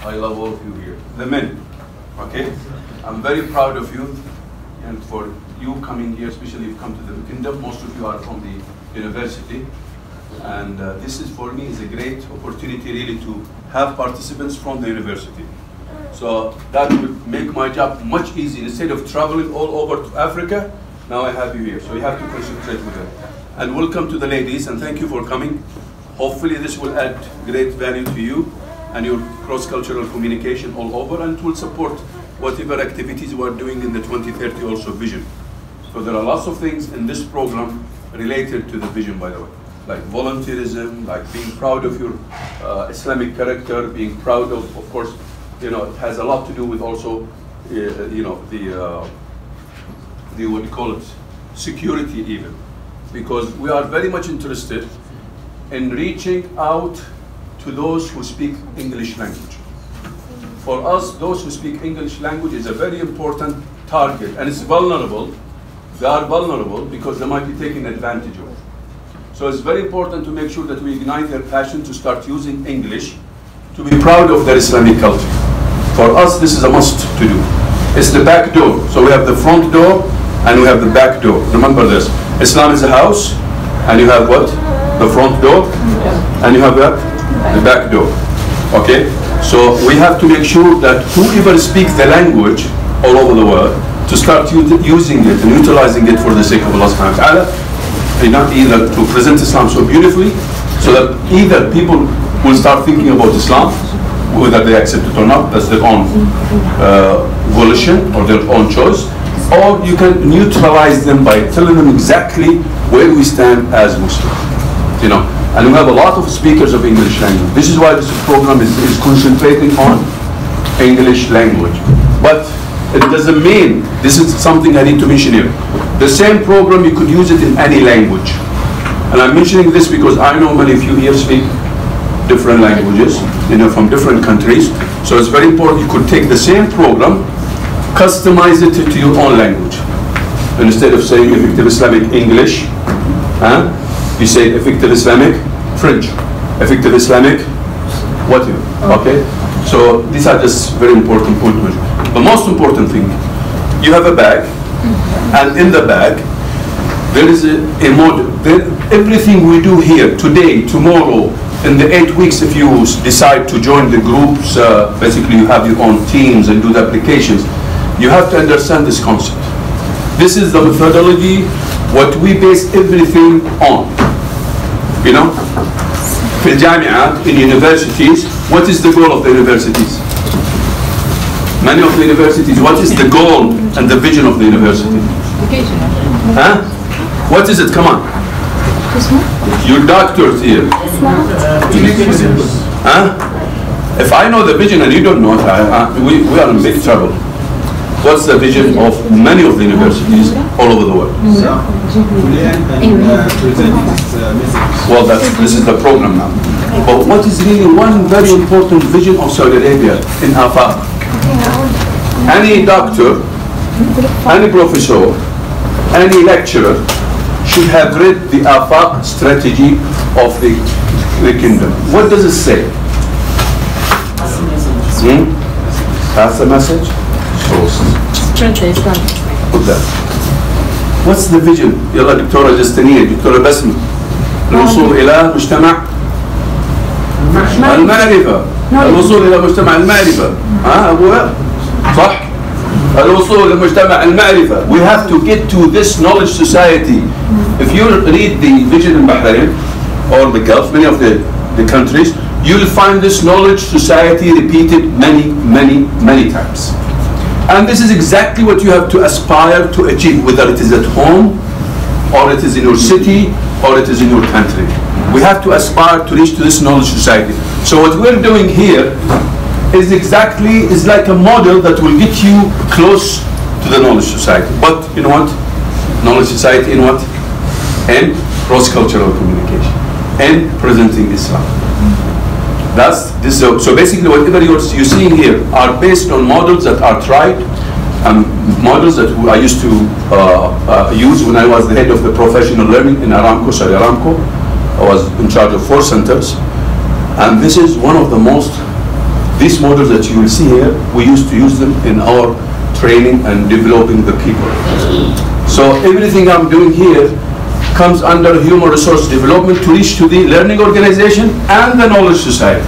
I love all of you here. The men, okay? I'm very proud of you and for you coming here, especially if you come to the kingdom. Most of you are from the university. And this is for me is a great opportunity really to have participants from the university. So that would make my job much easier. Instead of traveling all over to Africa, now I have you here. So you have to concentrate with them. And welcome to the ladies and thank you for coming. Hopefully this will add great value to you and your cross-cultural communication all over, and it will support whatever activities we are doing in the 2030 also vision. So there are lots of things in this program related to the vision, by the way, like volunteerism, like being proud of your Islamic character, being proud of course, you know, it has a lot to do with also, you know, the what do you call it, security even, because we are very much interested in reaching out to those who speak English language. For us, those who speak English language is a very important target, and it's vulnerable. They are vulnerable because they might be taken advantage of. So it's very important to make sure that we ignite their passion to start using English, to be proud of their Islamic culture. For us, this is a must to do. It's the back door. So we have the front door and we have the back door. Remember this. Islam is a house, and you have what? The front door, and you have what? The back door. Okay? So we have to make sure that whoever speaks the language all over the world, to start using it and utilizing it for the sake of Allah subhanahu wa ta'ala, and not either to present Islam so beautifully, so that either people will start thinking about Islam, whether they accept it or not, that's their own volition or their own choice, or you can neutralize them by telling them exactly where we stand as Muslims. You know, and we have a lot of speakers of English language. This is why this program is concentrating on English language. But it doesn't mean, this is something I need to mention here, the same program you could use it in any language. And I'm mentioning this because I know many of you here speak different languages, you know, from different countries. So it's very important you could take the same program, customize it to your own language. And instead of saying effective Islamic English, you say effective Islamic French, effective Islamic whatever. Okay? So these are just very important points. The most important thing, you have a bag, and in the bag there is a model. Everything we do here today, tomorrow, in the 8 weeks, if you decide to join the groups, basically you have your own teams and do the applications, you have to understand this concept. This is the methodology, what we base everything on. You know, in universities, what is the goal of the universities? Many of the universities, what is the goal and the vision of the university? Education. Huh? What is it? Come on. You're doctors here. Huh? If I know the vision and you don't know it, we are in big trouble. What's the vision of many of the universities all over the world? Well, this is the program now. But what is really one very important vision of Saudi Arabia in Afaq? Any doctor, any professor, any lecturer should have read the Afaq strategy of the kingdom. What does it say? That's the message? Translate Islam. Put that. What's the vision? يلا دكتورة جستنية، دكتورة بسمة. الوصول إلى مجتمع المعرفة. الوصول إلى مجتمع المعرفة. أبوها صح؟ الوصول إلى مجتمع المعرفة. We have to get to this knowledge society. If you read the vision in Bahrain or the Gulf, many of the countries, you'll find this knowledge society repeated many times. And this is exactly what you have to aspire to achieve, whether it is at home, or it is in your city, or it is in your country. We have to aspire to reach to this knowledge society. So what we're doing here is like a model that will get you close to the knowledge society. But you know what? Knowledge society in what? In cross-cultural communication, and presenting Islam. That's this. So basically, whatever you're seeing here are based on models that are tried, models that I used to use when I was the head of the professional learning in Aramco, Saudi Aramco. I was in charge of 4 centers, and this is one of the most These models that you will see here, we used to use them in our training and developing the people. So everything I'm doing here comes under human resource development to reach to the learning organization and the knowledge society.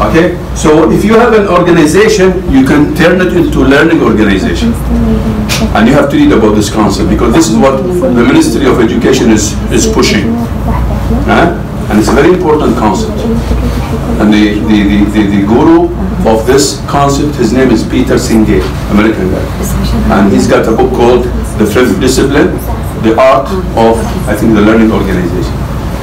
Okay? So if you have an organization, you can turn it into a learning organization. And you have to read about this concept, because this is what the Ministry of Education is pushing. And it's a very important concept. And the guru of this concept, his name is Peter Singh, American guy. And he's got a book called The Fifth Discipline, The Art of, I think, the Learning Organization.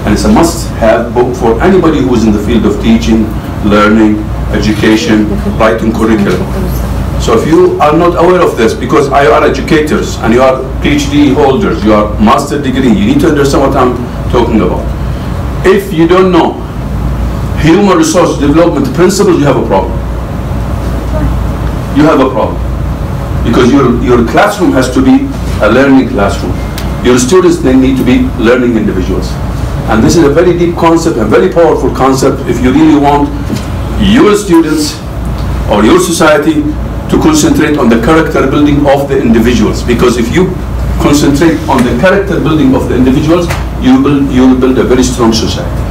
And it's a must-have book for anybody who's in the field of teaching, learning, education, writing curriculum. So if you are not aware of this, because you are educators and you are PhD holders, you are master degree, you need to understand what I'm talking about. If you don't know human resource development principles, you have a problem. You have a problem. Because your classroom has to be a learning classroom. Your students, they need to be learning individuals. And this is a very deep concept, a very powerful concept if you really want your students or your society to concentrate on the character building of the individuals. Because if you concentrate on the character building of the individuals, you will build a very strong society.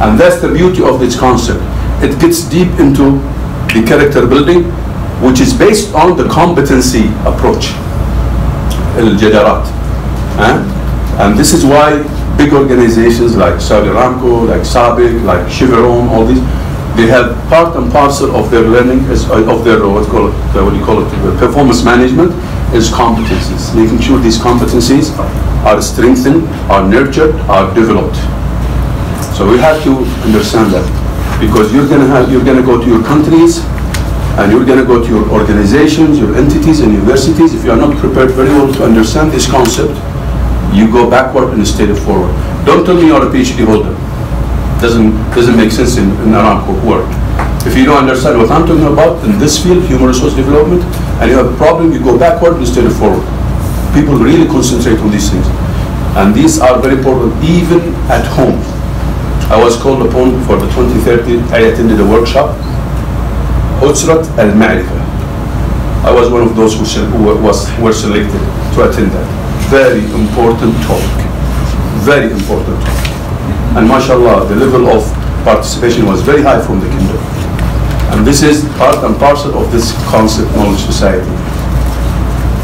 And that's the beauty of this concept. It gets deep into the character building, which is based on the competency approach, al-jadarat. And this is why big organizations like Saudi Aramco, like Sabiq, like Chevron, all these, they have part and parcel of their learning, of their performance management is competencies, making sure these competencies are strengthened, are nurtured, are developed. So we have to understand that, because you're going to go to your countries and you're going to go to your organizations, your entities and universities. If you are not prepared very well to understand this concept, you go backward instead of forward. Don't tell me you're a PhD holder. Doesn't make sense in Aramco work. If you don't understand what I'm talking about in this field, human resource development, and you have a problem, you go backward instead of forward. People really concentrate on these things. And these are very important even at home. I was called upon for the 2030, I attended a workshop, Usrat al-Ma'rifah. I was one of those who were selected to attend that. Very important topic. Very important topic. And mashallah, the level of participation was very high from the kingdom. And this is part and parcel of this concept, knowledge society.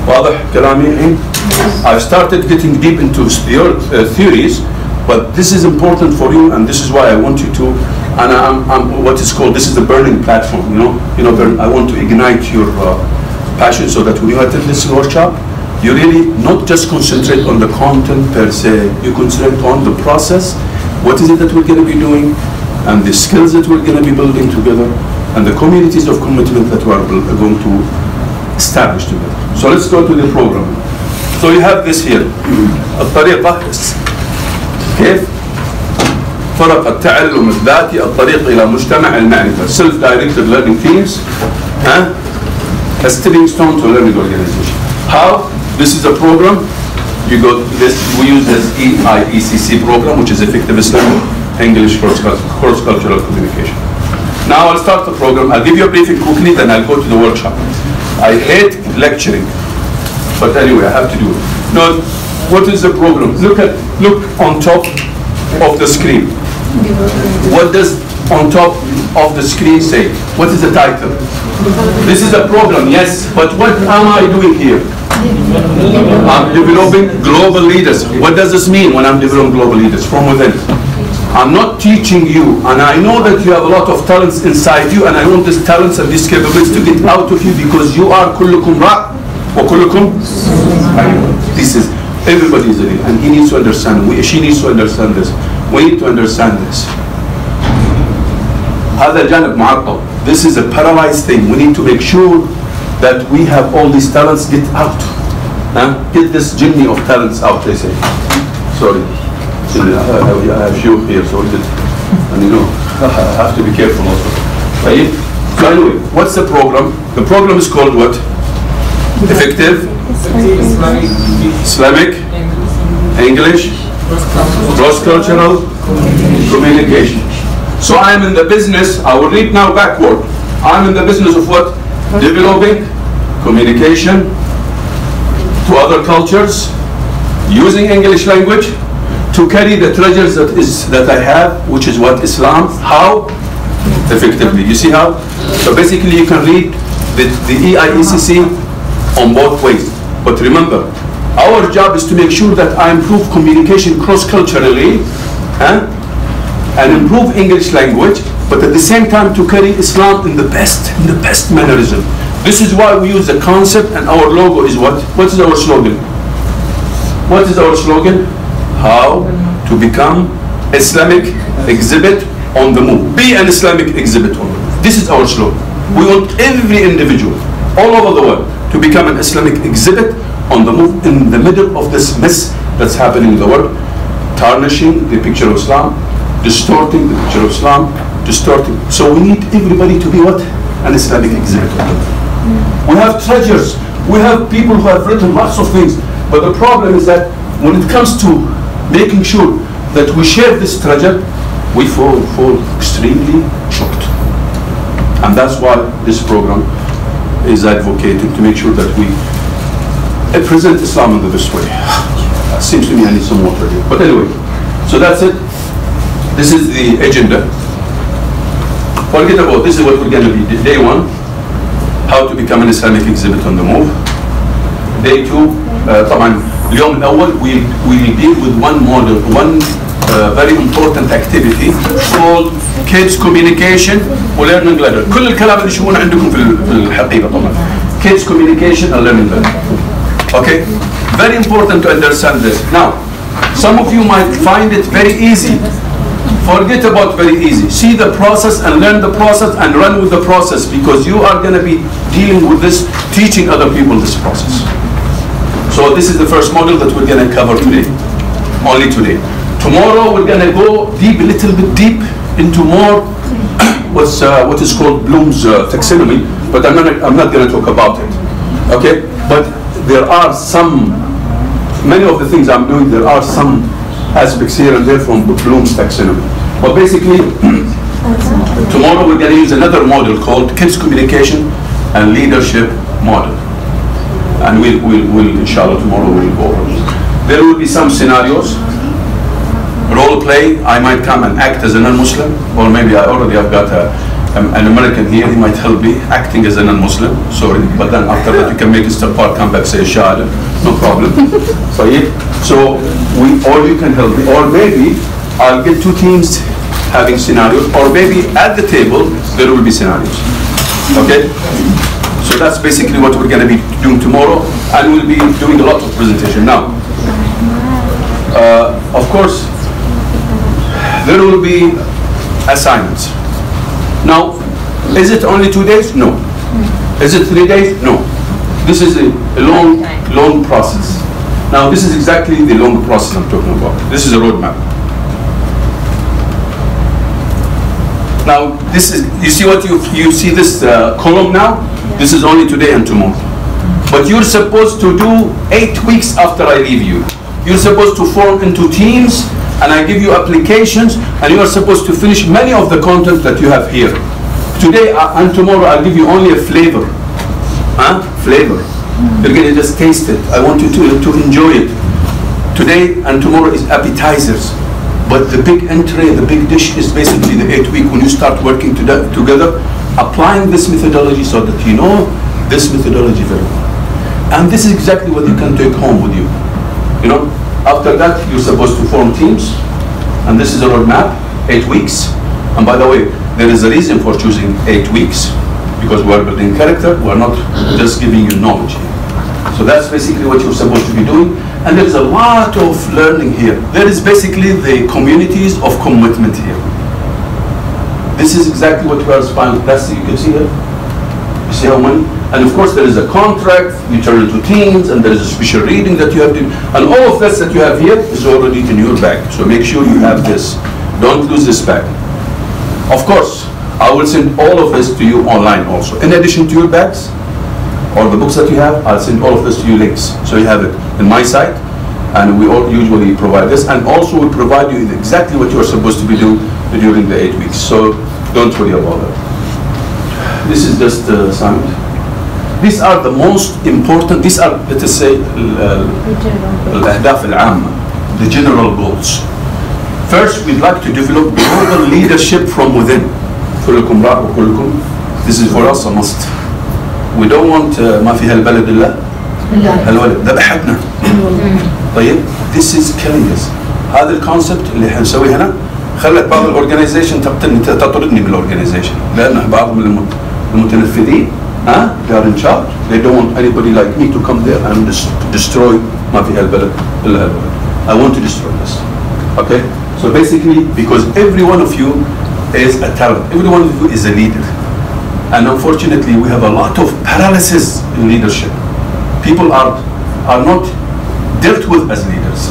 واضح كلامي؟ I've started getting deep into theories, but this is important for you, and this is why I want you to, and I'm what is called, this is the burning platform, I want to ignite your passion, so that when you attend this workshop, you really not just concentrate on the content per se, you concentrate on the process, what is it that we're going to be doing, and the skills that we're going to be building together, and the communities of commitment that we are going to establish together. So let's go to the program. So you have this here. الطريقة كيف طرق التعلم الذاتي الطريق إلى مجتمع المعرفة. Self-directed learning teams, a stepping stone to learning organization. How? This is a program. You go this. We use this EIECC program, which is Effective Islamic English Cross-Cultural Communication. Now I'll start the program. I'll give you a briefing quickly, then I'll go to the workshop. I hate lecturing, but anyway, I have to do it. Now, what is the program? Look on top of the screen. What does on top of the screen say? What is the title? This is a program, yes, but what am I doing here? I'm developing global leaders. What does this mean when I'm developing global leaders? From within. I'm not teaching you, and I know that you have a lot of talents inside you, and I want these talents and these capabilities to get out of you, because you are kullukum ra' wa kullukum. This is, everybody is a leader, and he needs to understand, she needs to understand this. We need to understand this. هذا جانب معطل. This is a paralyzed thing. We need to make sure that we have all these talents get out. Get this jinni of talents out, they say. Sorry. I have you here, so and I have to be careful also. Right? So anyway, what's the program? The program is called what? Effective Islamic English Cross-Cultural Communication. So I am in the business, I will read now backward. I'm in the business of what? Developing communication to other cultures, using English language to carry the treasures that I have, which is what? Islam. How? Effectively. You see how? So basically you can read the EIECC on both ways. But remember, our job is to make sure that I improve communication cross-culturally and improve English language, but at the same time to carry Islam in the best mannerism. This is why we use the concept, and our logo is what? What is our slogan? What is our slogan? How to become Islamic exhibit on the move. Be an Islamic exhibit on the move. This is our slogan. We want every individual all over the world to become an Islamic exhibit on the move in the middle of this mess that's happening in the world, tarnishing the picture of Islam, distorting the picture of Islam, distorting. So we need everybody to be what? An Islamic exhibit on the move. We have treasures. We have people who have written lots of things. But the problem is that when it comes to making sure that we share this treasure, we fall extremely short. And that's why this program is advocating to make sure that we present Islam in the best way. Seems to me I need some water here. But anyway, so that's it. This is the agenda. Forget about this is what we're going to be. Day 1, how to become an Islamic exhibit on the move. Day 2, طبعا اليوم الأول we'll deal with one model, one very important activity called kids communication learning letter. كل الكلام اللي تشوفونه عندكم في الحقيقة طبعا. Kids communication and learning letter. Okay, very important to understand this. Now, some of you might find it very easy. Forget about very easy. See the process and learn the process and run with the process, because you are going to be dealing with this, teaching other people this process. So this is the first model that we're going to cover today, only today. Tomorrow we're going to go deep, a little bit deep into more what is called Bloom's taxonomy, but I'm not going to talk about it. Okay, but there are many of the things I'm doing, there are some aspects here and there from Bloom's taxonomy. But basically, tomorrow we're going to use another model called Kids Communication and Leadership Model. And we'll inshallah, tomorrow we'll go over it. There will be some scenarios, role play. I might come and act as a non-Muslim, or maybe I already have got an American here, he might help me acting as a non-Muslim, sorry, but then after that you can make Mr. Park come back, say Shahada, no problem. So or you can help me, or maybe I'll get 2 teams having scenarios, or maybe at the table there will be scenarios. Okay? So that's basically what we're going to be doing tomorrow, and we'll be doing a lot of presentation. Now, of course, there will be assignments. Now, is it only 2 days? No. Is it 3 days? No. This is a long process. Now, this is exactly the long process I'm talking about. This is a roadmap. Now, this is, you see what you see this column now? This is only today and tomorrow. But you're supposed to do 8 weeks after I leave you. You're supposed to form into teams, and I give you applications, and you are supposed to finish many of the content that you have here. Today and tomorrow I'll give you only a flavor. Flavor. You're going to just taste it. I want you to enjoy it. Today and tomorrow is appetizers. But the big entree, the big dish is basically the 8 week when you start working together, applying this methodology so that you know this methodology very well. And this is exactly what you can take home with you. You know, after that you're supposed to form teams, and this is a roadmap, 8 weeks. And by the way, there is a reason for choosing 8 weeks, because we're building character, we're not just giving you knowledge. So that's basically what you're supposed to be doing. And there's a lot of learning here. There is basically the communities of commitment here. This is exactly what we are aspiring. That's, you can see here. You see how many? And of course there is a contract, you turn into teams, and there is a special reading that you have to, and all of this that you have here is already in your bag. So make sure you have this. Don't lose this bag. Of course, I will send all of this to you online also. In addition to your bags, or the books that you have, I'll send all of this to you links. So you have it in my site, And we all usually provide this, and also we provide you exactly what you are supposed to be doing during the 8 weeks. So don't worry about that. This is just the assignment. These are the most important. These are, let us say, الأهداف العامة, the general goals. First, we'd like to develop global leadership from within. كلكم راع وكلكم. This is for us a must. We don't want ما في هالبلد إلا الولد. ده بحدنا. طيب, this is killing us. هذا الكونسبت اللي حنسويه هنا خلت بعض الاورجنايزيشن تطردني من الاورجنايزيشن لان بعض من المتنفذين they are in charge. They don't want anybody like me to come there and destroy ما في هالبلد إلا هالبلد. I want to destroy this. Okay? So basically, because every one of you is a talent, every one of you is a leader. And unfortunately, we have a lot of paralysis in leadership. People are not dealt with as leaders.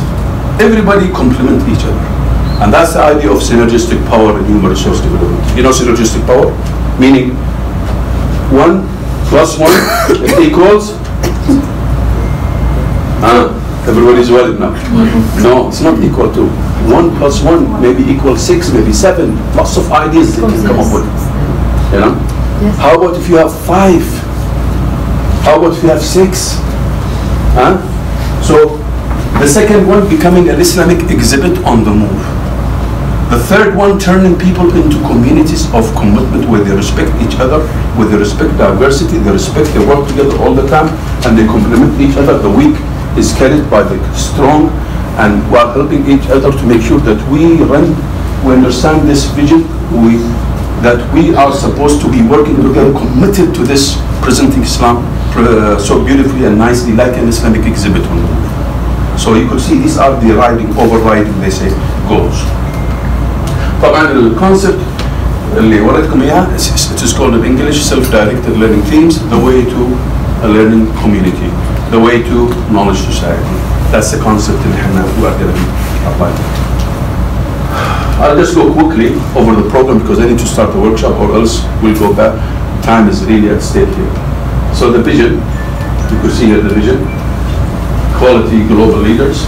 Everybody complement each other. And that's the idea of synergistic power in human resource development. You know synergistic power? Meaning 1 + 1 equals everybody's worried now. No, it's not equal to 1 + 1 maybe equals 6, maybe 7. Lots of ideas they can come up with. You know? Yes. How about if you have 5? How about if you have 6? So the second one becoming an Islamic exhibit on the move. The third one turning people into communities of commitment where they respect each other, where they respect diversity, they respect, they work together all the time, and they complement each other. The weak is carried by the strong, and while helping each other to make sure that we understand this vision, that we are supposed to be working together, committed to this, presenting Islam so beautifully and nicely like an Islamic exhibit on the move. So you could see these are the overriding, they say, goals. طبعا الكونسبت اللي وريتكم اياها it is called in English self-directed learning themes, the way to a learning community, the way to knowledge society. That's the concept اللي احنا we are going to be applying. I'll just go quickly over the program because I need to start the workshop or else we'll go back. Time is really at stake here. So the vision, you can see here the vision, quality global leaders.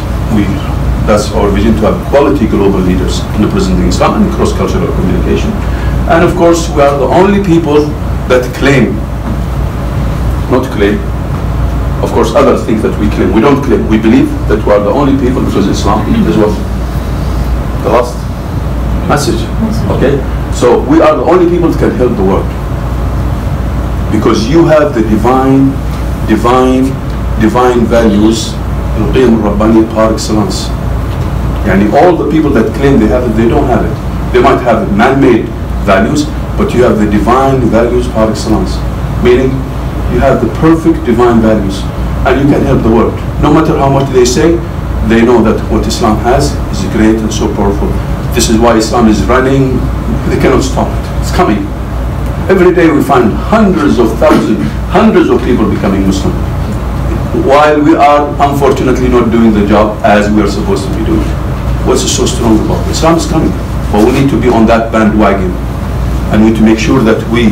That's our vision, to have quality global leaders in the presenting Islam and cross-cultural communication. And of course, we are the only people that claim, not claim, of course others think that we claim. We don't claim, we believe that we are the only people because Islam is what? The last message. Okay? So we are the only people that can help the world. Because you have the divine values, القيم الربانية par excellence. Yani all the people that claim they have it, they don't have it. They might have man-made values, but you have the divine values par excellence. Meaning, you have the perfect divine values, and you can help the world. No matter how much they say, they know that what Islam has is great and so powerful. This is why Islam is running. They cannot stop it. It's coming. Every day we find hundreds of thousands, hundreds of people becoming Muslim, while we are unfortunately not doing the job as we are supposed to be doing. What's so strong about it? Islam is coming, but we need to be on that bandwagon, and we need to make sure that we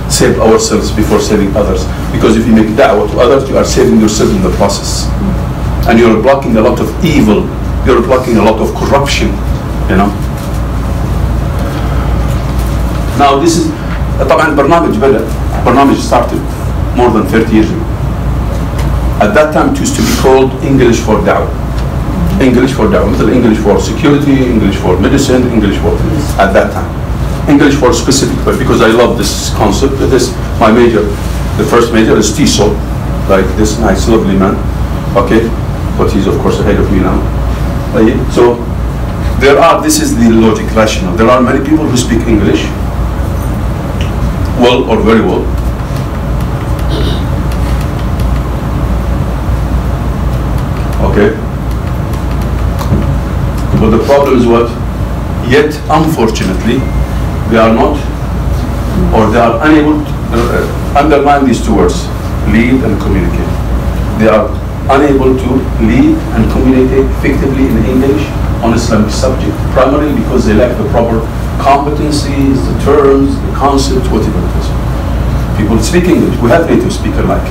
save ourselves before saving others. Because if you make da'wah to others, you are saving yourself in the process, and you are blocking a lot of evil. You are blocking a lot of corruption. You know. Now this is طبعا البرنامج started more than 30 years ago. At that time, it used to be called English for Da'wah. English for Da'wah. مثل English for security, English for medicine, English for... At that time. English for specific, but because I love this concept, my major, the first major is TESOL, like this nice, lovely man. Okay? But he's, of course, ahead of me now. So, this is the logic, rational. There are many people who speak English, well or very well. Okay? But the problem is what? Yet, unfortunately, they are not, or they are unable to underline these two words, lead and communicate. They are unable to lead and communicate effectively in English on Islamic subject, primarily because they lack the proper competencies, the terms, the concepts, whatever it is. People speak English. We have native speaker like.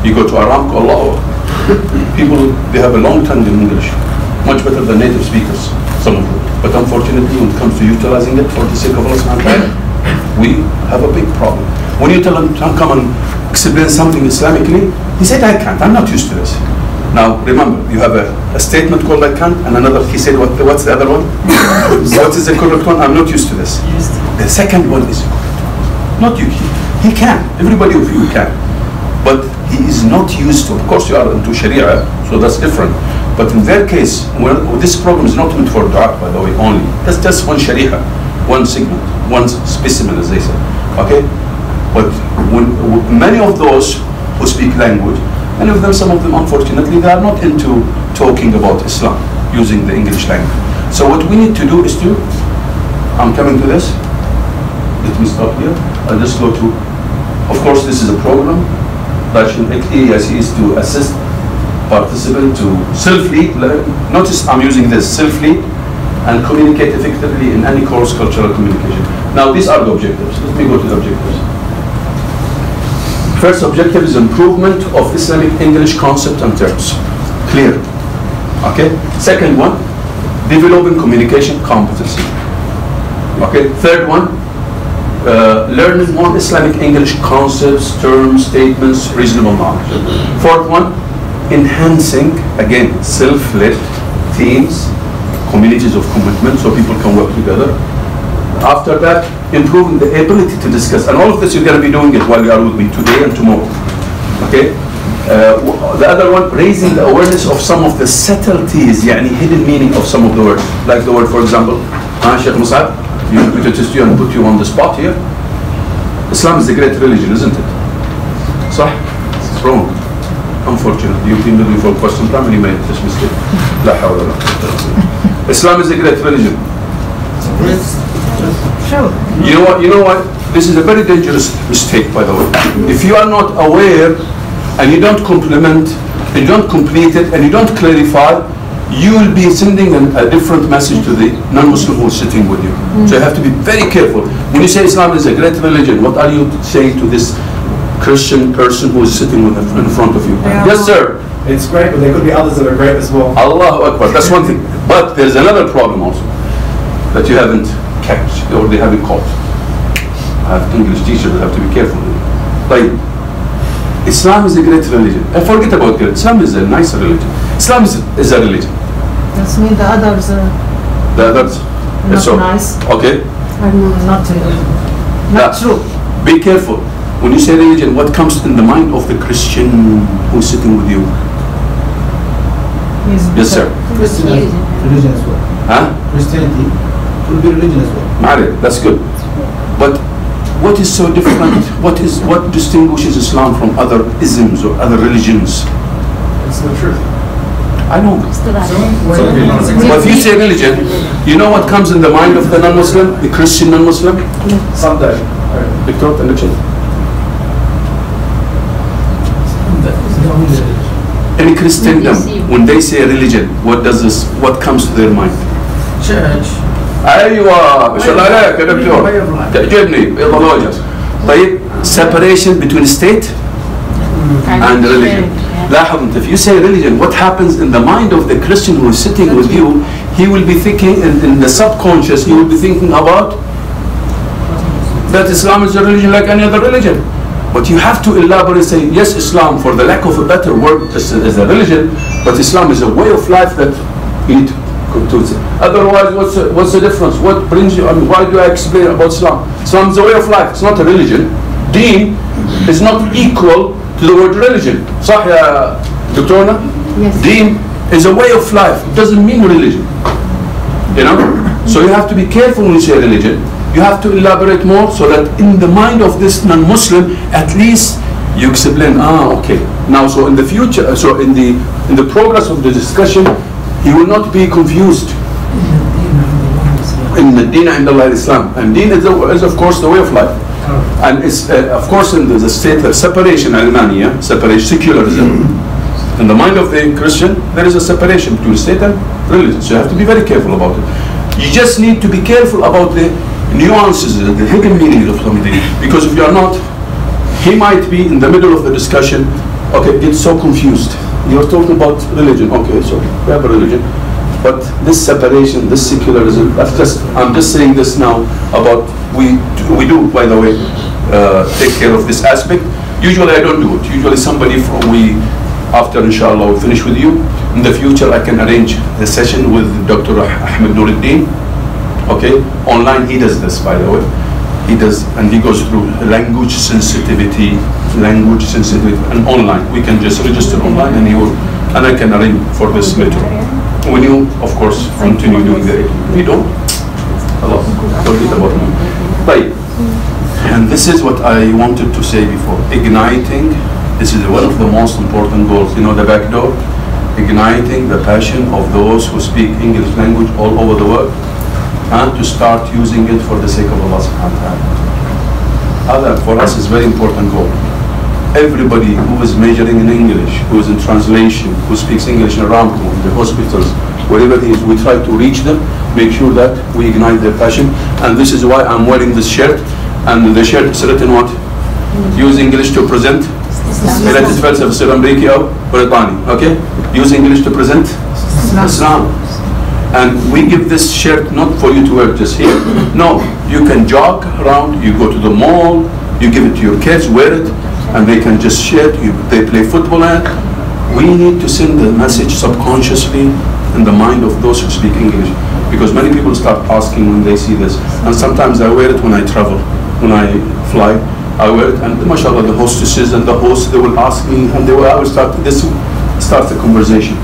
You go to Aramco, Allah. People, they have a long tongue in English. much better than native speakers, some of them. But unfortunately, when it comes to utilizing it for the sake of Allah subhanahu wa ta'ala, we have a big problem. When you tell him to come and explain something Islamically, he said, I can't, I'm not used to this. Now, remember, you have a statement called I can't, and another, he said, what's the other one? What is the correct one? I'm not used to this. The second one is not you. He can. Everybody of you can. But he is not used to. Of course, you are into Sharia, so that's different. But in their case, well, this program is not meant for dua, by the way, only. That's just one Sharia, one segment, one specimen, as they say. Okay? But when many of those who speak language, many of them, some of them, unfortunately, they are not into talking about Islam using the English language. So what we need to do is to, I'm coming to this. Let me stop here. I'll just go to, of course, this is a program. EIECC is to assist participants to self-lead. Notice I'm using this, self-lead and communicate effectively in any course, cultural communication. Now, these are the objectives. Let me go to the objectives. First objective is improvement of Islamic English concept and terms. Clear. Okay. Second one, developing communication competency. Okay. Third one, learning more Islamic English concepts, terms, statements, reasonable knowledge. Fourth one, enhancing, again, self-led teams, communities of commitment, so people can work together. After that, improving the ability to discuss. And all of this, you're going to be doing it while you are with me today and tomorrow. Okay? The other one, raising the awareness of some of the subtleties, yani hidden meaning of some of the words. Like the word, for example, Sheikh Musab, you want me to test you and put you on the spot here? Islam is the great religion, isn't it? صح? It's wrong. Unfortunately, you've been looking for question time and you made this mistake. لا حول ولا قوة إلا بالله. Islam is a great religion. Sure. You know what? This is a very dangerous mistake, by the way. If you are not aware and you don't complement, and you don't complete it, and you don't clarify, you will be sending a different message to the non-Muslim who is sitting with you. So you have to be very careful. When you say Islam is a great religion, what are you saying to this Christian person who is sitting in front of you? Yes, sir. It's great, but there could be others that are great as well. Allahu Akbar. That's one thing. But there's another problem also that you haven't catch or they haven't caught. I have English teachers that have to be careful. Like, Islam is a great religion. I forget about great. Islam is a nice religion. Islam is a religion. That means the others are The others not so, nice. Okay. And not true. Be careful. When you say religion, what comes in the mind of the Christian who's sitting with you? Yes, sir. Christianity. Religion as well. Huh? Christianity will be religion as well. Married. That's good. But what is so different? What distinguishes Islam from other isms or other religions? It's the truth. I know. But if you say religion, you know what comes in the mind of the non-Muslim, the Christian non-Muslim? Someday. Victor, election. In Christendom, when they say religion, what comes to their mind? Church. ايوه ما شاء الله عليك يا دكتور تعجبني ايديولوجيا. طيب separation between state and religion. لاحظ انت, if you say religion, what happens in the mind of the Christian who is sitting with you? He will be thinking in the subconscious, he will be thinking about that Islam is a religion like any other religion. But you have to elaborate, say, yes, Islam, for the lack of a better word, is a religion, but Islam is a way of life that you need to say. Otherwise, what's the difference? What brings you, I mean, why do I explain about Islam? Islam is a way of life, it's not a religion. Deen is not equal to the word religion. صح يا دكتورنا? Yes. Deen is a way of life, it doesn't mean religion. You know? So you have to be careful when you say religion. You have to elaborate more so that in the mind of this non-Muslim, at least you explain, okay. Now, so in the future, so in the progress of the discussion, he will not be confused. In the Deen and Allah Islam. And Deen is of course the way of life. And it's of course in the state of separation, Almania, separation, secularism. In the mind of the Christian, there is a separation between state and religion. So you have to be very careful about it. You just need to be careful about the nuances, the hidden meanings of something. Because if you are not, he might be in the middle of the discussion, okay, get so confused. You're talking about religion, okay, so we have a religion. But this separation, this secularism, I'm just saying this now about, we do, by the way, take care of this aspect. Usually I don't do it. Usually somebody after inshallah we finish with you, in the future I can arrange a session with Dr. Ahmed Nuruddin, okay? Online, he does this, by the way. He does, and he goes through language sensitivity, and online. We can just register online, and I can arrange for this later. When you, of course, continue doing the if you don't, Allah, forget about me. Right. And this is what I wanted to say before. Igniting, this is one of the most important goals. You know, the back door, igniting the passion of those who speak English language all over the world, and to start using it for the sake of Allah subhanahu wa ta'ala. Allah, for us, is very important goal. Everybody who is majoring in English, who is in translation, who speaks English around the hospitals, wherever he is, we try to reach them, make sure that we ignite their passion. And this is why I'm wearing this shirt. And the shirt is written what? Use English to present. Okay? Use English to present Islam. And we give this shirt not for you to wear just here. No, you can jog around, you go to the mall, you give it to your kids, wear it, and they can just share it. They play football and we need to send the message subconsciously in the mind of those who speak English. Because many people start asking when they see this. And sometimes I wear it when I travel, when I fly, I wear it, and mashallah, the hostesses and the hosts, they will ask me, and I will start the conversation,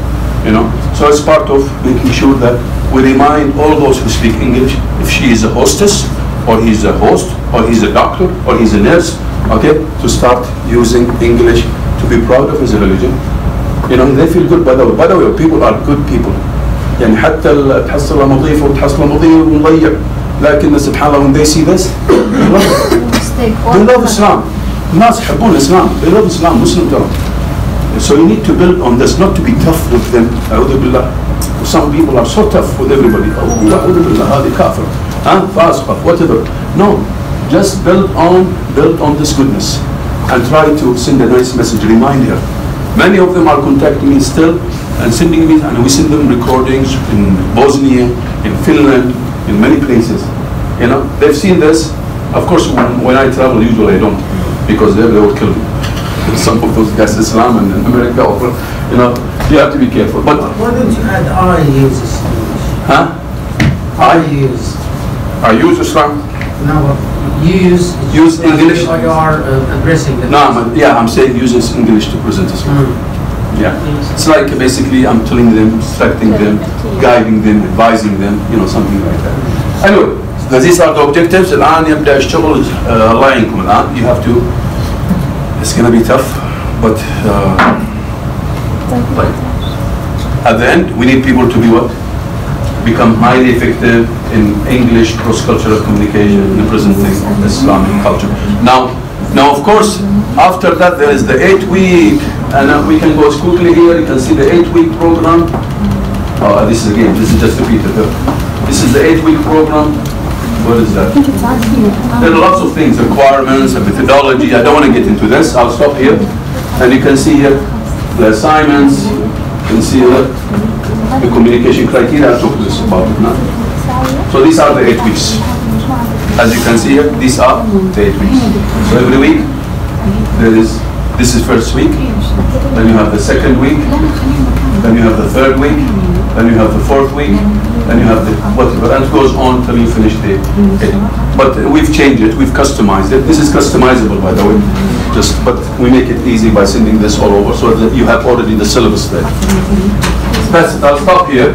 you know. So it's part of making sure that we remind all those who speak English, if she is a hostess, or he's a host, or he's a doctor, or he's a nurse, okay, to start using English, to be proud of his religion. You know, they feel good. By the way, people are good people. يعني حتى تحصل مضيف وتحصل مضيف ومضيع، لكن سبحان الله when they see this, they love Islam. الناس يحبون الإسلام. They love Islam. Muslim ترى. So you need to build on this, not to be tough with them. أعوذ بالله. Some people are so tough with everybody. أعوذ بالله هذه كافر. فاسقة, whatever. No, just build on this goodness, and try to send a nice message. Remind her. Many of them are contacting me still and sending me, and we send them recordings in Bosnia, in Finland, in many places. You know, they've seen this. Of course, when I travel, usually I don't, because they will kill me. Some of those guys, Islam and America, you know, you have to be careful. But why don't you add I use Islam? I use Islam. No, use English. You are addressing the. No, I'm saying uses English to present Islam. Yeah, it's like basically I'm telling them, instructing them, guiding them, advising them, you know, something like that. Anyway, these are the objectives. الآن يبدأ الشغل. الله يعينكم الآن. You have to. It's going to be tough, but at the end, we need people to be what? Become highly effective in English cross-cultural communication in presenting Islamic culture. Now, of course, after that there is the 8-week, and we can go quickly here. You can see the 8-week program. This is just a Peter. This is the 8-week program. What is that? There are lots of things, requirements, a methodology. I don't want to get into this. I'll stop here. And you can see here the assignments. You can see here the communication criteria. I'll talk to this about it now. So these are the 8 weeks. As you can see here, these are the 8 weeks. So every week, this is first week. Then you have the second week. Then you have the third week. Then you have the fourth week. Then you have the whatever, and it goes on until you finish the 8. But we've changed it, we've customized it. This is customizable, by the way. But we make it easy by sending this all over, so that you have already the syllabus there. That's it. I'll stop here.